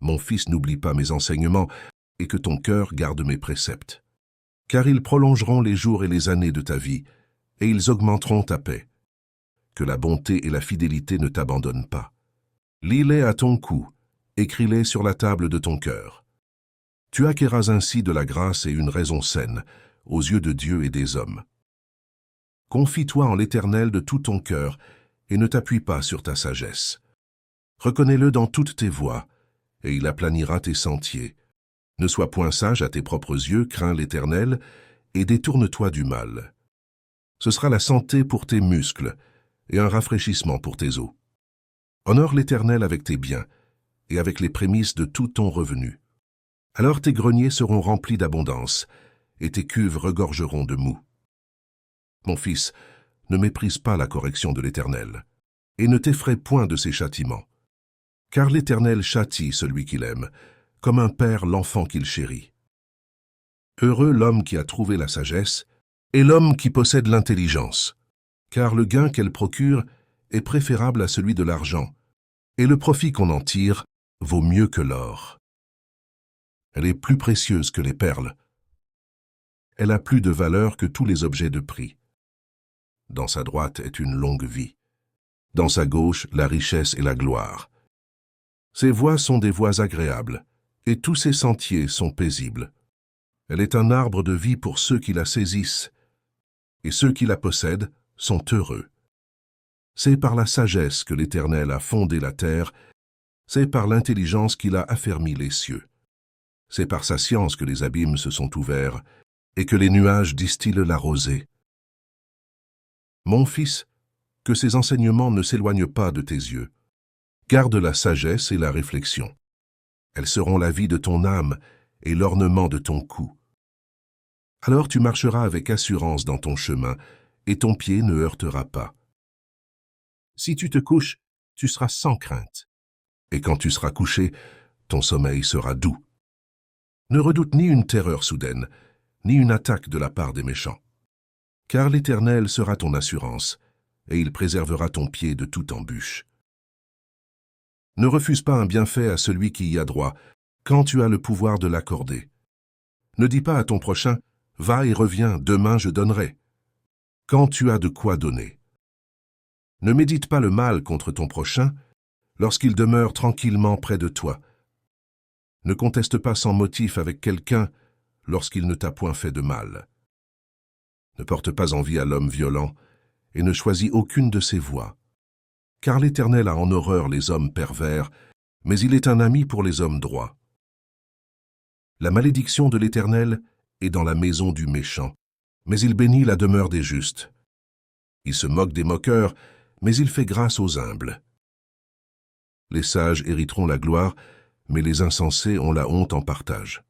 Mon fils, n'oublie pas mes enseignements et que ton cœur garde mes préceptes. Car ils prolongeront les jours et les années de ta vie, et ils augmenteront ta paix. Que la bonté et la fidélité ne t'abandonnent pas. Lis-les à ton cou, écris-les sur la table de ton cœur. Tu acquerras ainsi de la grâce et une raison saine, aux yeux de Dieu et des hommes. Confie-toi en l'Éternel de tout ton cœur, et ne t'appuie pas sur ta sagesse. Reconnais-le dans toutes tes voies, et il aplanira tes sentiers. Ne sois point sage à tes propres yeux, crains l'Éternel, et détourne-toi du mal. Ce sera la santé pour tes muscles, et un rafraîchissement pour tes os. Honore l'Éternel avec tes biens, et avec les prémices de tout ton revenu. Alors tes greniers seront remplis d'abondance, et tes cuves regorgeront de moût. Mon fils, ne méprise pas la correction de l'Éternel, et ne t'effraie point de ses châtiments. Car l'Éternel châtie celui qu'il aime, comme un père l'enfant qu'il chérit. Heureux l'homme qui a trouvé la sagesse, et l'homme qui possède l'intelligence, car le gain qu'elle procure est préférable à celui de l'argent, et le profit qu'on en tire vaut mieux que l'or. Elle est plus précieuse que les perles. Elle a plus de valeur que tous les objets de prix. Dans sa droite est une longue vie. Dans sa gauche, la richesse et la gloire. Ses voies sont des voies agréables, et tous ses sentiers sont paisibles. Elle est un arbre de vie pour ceux qui la saisissent, et ceux qui la possèdent sont heureux. C'est par la sagesse que l'Éternel a fondé la terre, c'est par l'intelligence qu'il a affermi les cieux. C'est par sa science que les abîmes se sont ouverts, et que les nuages distillent la rosée. Mon fils, que ces enseignements ne s'éloignent pas de tes yeux. Garde la sagesse et la réflexion. Elles seront la vie de ton âme et l'ornement de ton cou. Alors tu marcheras avec assurance dans ton chemin, et ton pied ne heurtera pas. Si tu te couches, tu seras sans crainte. Et quand tu seras couché, ton sommeil sera doux. Ne redoute ni une terreur soudaine, ni une attaque de la part des méchants. Car l'Éternel sera ton assurance, et il préservera ton pied de toute embûche. Ne refuse pas un bienfait à celui qui y a droit, quand tu as le pouvoir de l'accorder. Ne dis pas à ton prochain, « Va et reviens, demain je donnerai », quand tu as de quoi donner. Ne médite pas le mal contre ton prochain, lorsqu'il demeure tranquillement près de toi. Ne conteste pas sans motif avec quelqu'un, lorsqu'il ne t'a point fait de mal. Ne porte pas envie à l'homme violent, et ne choisis aucune de ses voies. Car l'Éternel a en horreur les hommes pervers, mais il est un ami pour les hommes droits. La malédiction de l'Éternel est dans la maison du méchant, mais il bénit la demeure des justes. Il se moque des moqueurs, mais il fait grâce aux humbles. Les sages hériteront la gloire, mais les insensés ont la honte en partage.